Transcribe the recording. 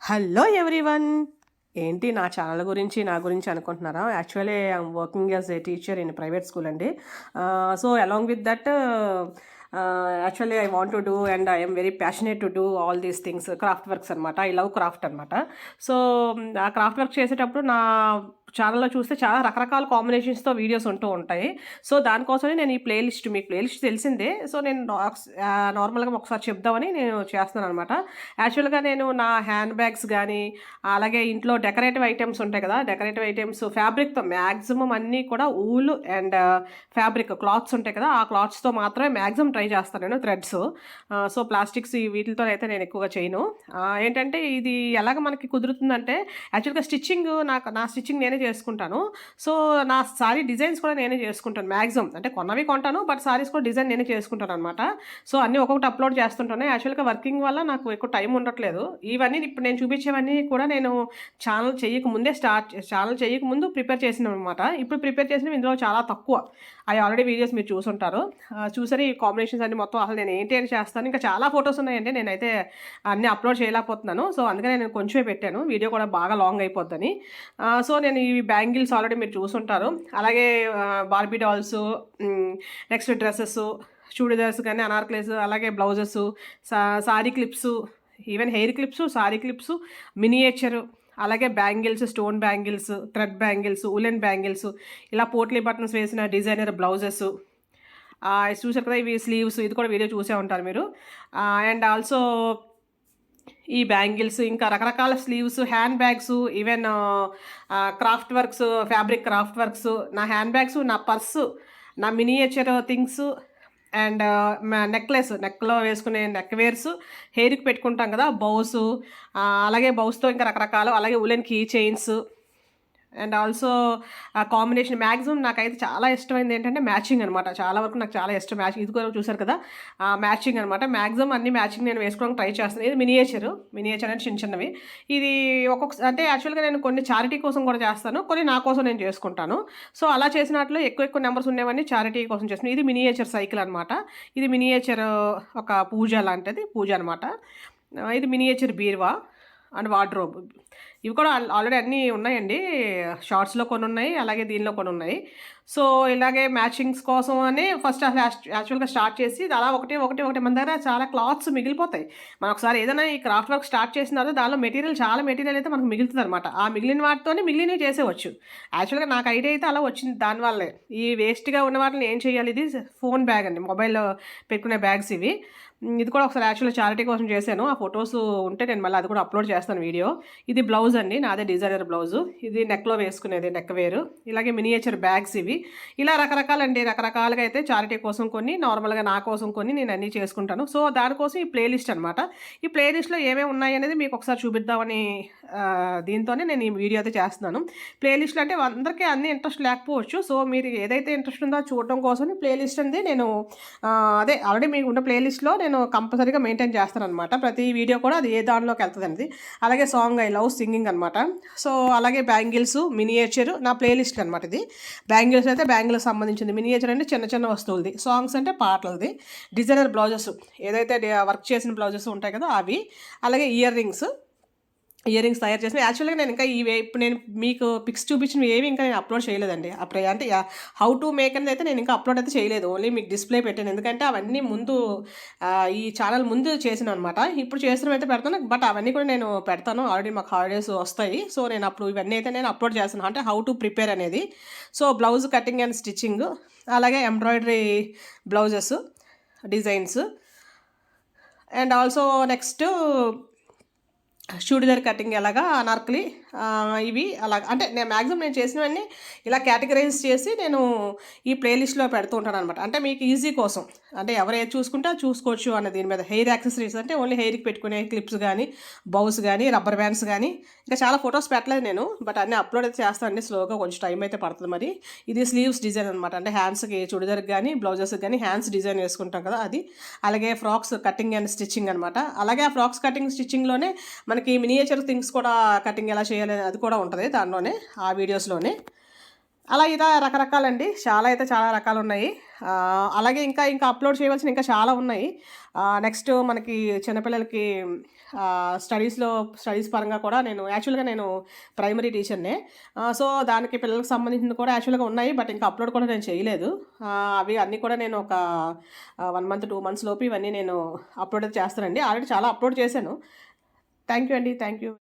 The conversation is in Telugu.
Hello everyone. ఏంటి నా ఛానల్ గురించి నా గురించి అనుకుంటున్నారా? Actually I'm working as a teacher in private school అండి. So along with that actually I want to do and I'm very passionate to do all these things, craft works అనమాట. ఐ లవ్ క్రాఫ్ట్ అనమాట. సో ఆ క్రాఫ్ట్ వర్క్ చేసేటప్పుడు నా ఛానల్లో చూస్తే చాలా రకరకాల కాంబినేషన్స్తో వీడియోస్ ఉంటూ ఉంటాయి. సో దానికోసమే నేను ఈ ప్లేలిస్ట్, మీకు ప్లేలిస్ట్ తెలిసిందే. సో నేను నార్మల్గా ఒకసారి చెప్దామని నేను చేస్తున్నాను అనమాట. యాక్చువల్గా నేను నా హ్యాండ్ బ్యాగ్స్ కానీ, అలాగే ఇంట్లో డెకరేటివ్ ఐటమ్స్ ఉంటాయి కదా, డెకరేటివ్ ఐటమ్స్ ఫ్యాబ్రిక్తో మ్యాక్సిమం అన్నీ కూడా ఊలు అండ్ ఫ్యాబ్రిక్ క్లాత్స్ ఉంటాయి కదా, ఆ క్లాత్స్తో మాత్రమే మ్యాక్సిమం ట్రై చేస్తాను నేను, థ్రెడ్స్. సో ప్లాస్టిక్స్ వీటితో అయితే నేను ఎక్కువగా చేయను. ఏంటంటే ఇది ఎలాగ మనకి కుదురుతుందంటే, యాక్చువల్గా స్టిచ్చింగ్ నా స్టిచ్చింగ్ నేనే చేసుకుంటాను. సో నా సారీ డిజైన్స్ కూడా నేనే చేసుకుంటాను మ్యాక్సిమం. అంటే కొన్నవి కొంటాను, బట్ సారీస్ కూడా డిజైన్ నేనే చేసుకుంటాను అనమాట. సో అన్నీ ఒక్కొక్కటి అప్లోడ్ చేస్తుంటాను. యాక్చువల్గా వర్కింగ్ వల్ల నాకు ఎక్కువ టైం ఉండట్లేదు. ఇవన్నీ ఇప్పుడు నేను చూపించేవన్నీ కూడా నేను ఛానల్ చేయకముందు ప్రిపేర్ చేసినవి అనమాట. ఇప్పుడు ప్రిపేర్ చేసినవి ఇందులో చాలా తక్కువ. అవి ఆల్రెడీ వీడియోస్ మీరు చూసుంటారు. చూసారు ఈ కాంబినేషన్స్ అన్ని మొత్తం. అసలు నేను ఏంటి అని చేస్తాను. ఇంకా చాలా ఫొటోస్ ఉన్నాయండి, నేనైతే అన్నీ అప్లోడ్ చేయలేకపోతున్నాను. సో అందుకనే నేను కొంచెమే పెట్టాను, వీడియో కూడా బాగా లాంగ్ అయిపోద్దని. సో నేను ఈ బ్యాంగిల్స్ ఆల్రెడీ మీరు చూసుంటారు. అలాగే Barbie dolls, next dresses, churidars కానీ, అనార్కలీస్, అలాగే blouses, sari clips, even hair clips, sari clips, miniature, అలాగే bangles, stone bangles, thread bangles, woollen bangles, ఇలా పోట్లీ బటన్స్ వేసిన డిజైనర్ బ్లౌజెస్ చూసారు కదా. ఇవి స్లీవ్స్, ఇది కూడా వీడియో చూసే ఉంటారు మీరు. అండ్ ఆల్సో ఈ బ్యాంగిల్స్, ఇంకా రకరకాల sleeves, hand bags, even craft works, fabric craft works, నా హ్యాండ్ బ్యాగ్స్, నా పర్సు, నా మినియేచర్ థింగ్స్, అండ్ నెక్లో వేసుకునే నెక్ వేర్స్, హెయిర్కి పెట్టుకుంటాం కదా బౌస్, అలాగే బౌస్తో ఇంకా రకరకాలు, అలాగే woollen key chains. And also ఆ కాంబినేషన్ మ్యాక్సిమం నాకైతే చాలా ఇష్టమైంది ఏంటంటే మ్యాచింగ్ అనమాట. చాలా వరకు నాకు చాలా ఇష్టం మ్యాచింగ్. ఇది కూడా చూసారు కదా, మ్యాచింగ్ అనమాట. మ్యాక్సిమం అన్ని మ్యాచింగ్ నేను వేసుకోవడానికి ట్రై చేస్తాను. ఇది మినియేచర్ అంటే చిన్న చిన్నవి. ఇది అంటే యాక్చువల్గా నేను కొన్ని చారిటీ కోసం కూడా చేస్తాను, కొన్ని నా కోసం నేను చేసుకుంటాను. సో అలా చేసినట్లు ఎక్కువ నెంబర్స్ ఉండేవన్నీ చారిటీ కోసం చేస్తాను. ఇది మినియేచర్ సైకిల్ అనమాట. ఇది మినియేచర్ ఒక పూజ లాంటిది, పూజ అనమాట. ఇది మినియేచర్ బీరువా అండ్ వార్డ్రోబ్. ఇవి కూడా ఆల్రెడీ అన్నీ ఉన్నాయండి. షార్ట్స్లో కొన్ని ఉన్నాయి, అలాగే దీనిలో కొన్ని ఉన్నాయి. సో ఇలాగే మ్యాచింగ్స్ కోసం అని ఫస్ట్ యాక్చువల్గా స్టార్ట్ చేసి అలా ఒకటి మన దగ్గర చాలా క్లాత్స్ మిగిలిపోతాయి. మనం ఒకసారి ఏదైనా ఈ క్రాఫ్ట్ వర్క్ స్టార్ట్ చేసిన తర్వాత దానిలో చాలా మెటీరియల్ అయితే మనకు మిగులుతుంది అనమాట. ఆ మిగిలిన వాటితోనే మిగిలినవి చేసేవచ్చు. యాక్చువల్గా నాకు ఐడియా అయితే అలా వచ్చింది దానివల్లే. ఈ వేస్ట్గా ఉన్న వాటిని ఏం చేయాలి, ఇది ఫోన్ బ్యాగ్ అండి, మొబైల్లో పెట్టుకునే బ్యాగ్స్ ఇవి. ఇది కూడా ఒకసారి యాక్చువల్గా చారిటీ కోసం చేశాను. ఆ ఫొటోస్ ఉంటే నేను మళ్ళీ అది కూడా అప్లోడ్ చేస్తాను వీడియో. ఇది బ్లౌజ్ అండి, నాదే డిజైనర్ బ్లౌజు. ఇది నెక్లో వేసుకునేది నెక్ వేరు. ఇలాగే మినియేచర్ బ్యాగ్స్ ఇవి. ఇలా రకరకాలుగా అయితే చారిటీ కోసం కొన్ని, నార్మల్గా నా కోసం కొన్ని నేను అన్నీ చేసుకుంటాను. సో దానికోసం ఈ ప్లేలిస్ట్ అనమాట. ఈ ప్లేలిస్ట్లో ఏమేమి ఉన్నాయి అనేది మీకు ఒకసారి చూపిద్దామని దీంతోనే నేను ఈ వీడియో అయితే చేస్తున్నాను. ప్లేలిస్ట్లో అంటే అందరికీ అన్ని ఇంట్రెస్ట్ లేకపోవచ్చు. సో మీరు ఏదైతే ఇంట్రెస్ట్ ఉందో చూడడం కోసం ప్లేలిస్ట్ అనేది నేను అదే ఆల్రెడీ మీకు ఉన్న ప్లేలిస్ట్లో నేను కంపల్సరీగా మెయింటైన్ చేస్తాను అనమాట. ప్రతి వీడియో కూడా అది ఏ దానిలోకి వెళ్తుంది అనేది. అలాగే సాంగ్ ఐ లవ్ సింగింగ్ అనమాట. సో అలాగే బ్యాంగిల్స్, మినియేచర్ నా ప్లేలిస్ట్ అనమాట. ఇది బ్యాంగిల్స్ అయితే బ్యాంగిల్స్ సంబంధించింది, మినియేచర్ అంటే చిన్న చిన్న వస్తువులది, సాంగ్స్ అంటే పాటలది, డిజైనర్ బ్లౌజెస్ ఏదైతే వర్క్ చేసిన బ్లౌజెస్ ఉంటాయి కదా అవి, అలాగే ఇయర్ రింగ్స్ తయారు చేసిన. యాక్చువల్గా నేను ఇంకా ఇప్పుడు నేను మీకు పిక్స్ చూపించినవి ఏవి ఇంకా నేను అప్లోడ్ చేయలేదండి. అంటే హౌ టు మేక్ అనేది అయితే నేను ఇంకా అప్లోడ్ అయితే చేయలేదు, ఓన్లీ మీకు డిస్ప్లే పెట్టాను. ఎందుకంటే అవన్నీ ముందు ఈ ఛానల్ ముందు చేసిన అనమాట. ఇప్పుడు చేసినవి అయితే పెడతాను, బట్ అవన్నీ కూడా నేను పెడతాను. ఆల్రెడీ మాకు హాలిడేస్ వస్తాయి. సో నేను అప్పుడు ఇవన్నీ అయితే నేను అప్లోడ్ చేస్తాను, అంటే హౌ టు ప్రిపేర్ అనేది. So blouse cutting and stitching, అలాగే embroidery blouses designs, and also next churidar cutting ఎలాగా, అనార్కలి, ఇవి అలా. అంటే నేను మ్యాక్సిమం నేను చేసినవన్నీ ఇలా కేటగరైజ్ చేసి నేను ఈ ప్లేలిస్ట్లో పెడుతూ ఉంటాను అనమాట. అంటే మీకు ఈజీ కోసం, అంటే ఎవరు ఏది చూసుకుంటే అది చూసుకోవచ్చు అన్న దీని మీద. హెయిర్ యాక్సెసరీస్ అంటే ఓన్లీ హెయిర్కి పెట్టుకునే క్లిప్స్ కానీ, బౌస్ కానీ, రబ్బర్ బ్యాండ్స్ కానీ, ఇంకా చాలా ఫొటోస్ పెట్టలేదు నేను, బట్ అన్నీ అప్లోడ్ అయితే చేస్తానండి. స్లోగా కొంచెం టైం అయితే పడుతుంది మరి. ఇది స్లీవ్స్ డిజైన్ అనమాట. అంటే హ్యాండ్స్కి చూడిదార్కి కానీ, బ్లౌజెస్కి కానీ హ్యాండ్స్ డిజైన్ వేసుకుంటాం కదా అది. అలాగే ఫ్రాక్స్ కటింగ్ అండ్ స్టిచ్చింగ్ అనమాట. అలాగే ఆ ఫ్రాక్స్ కటింగ్ స్టిచ్చింగ్లోనే మనకి మినియేచర్ థింగ్స్ కూడా కటింగ్ ఎలా చేయాలి అది కూడా ఉంటుంది దానిలోనే, ఆ వీడియోస్లోనే. అలా ఇలా రకరకాలండి. చాలా అయితే చాలా రకాలున్నాయి. అలాగే ఇంకా అప్‌లోడ్ చేయవలసినవి ఇంకా చాలా ఉన్నాయి. నెక్స్ట్ మనకి చిన్నపిల్లలకి స్టడీస్ పరంగా కూడా నేను ప్రైమరీ టీచర్‌నే. సో, దానికి పిల్లలకి సంబంధించింది కూడా యాక్చువల్‌గా ఉన్నాయి. బట్ ఇంకా అప్‌లోడ్ కూడా నేను చేయలేదు. అవి అన్నీ కూడా నేను ఒక 1 మంత్, 2 మంత్స్ లోపు ఇవన్నీ నేను అప్‌లోడ్ అయితే చేస్తానండి. ఆల్రెడీ చాలా అప్‌లోడ్ చేశాను. థ్యాంక్ యూ అండి. Thank you.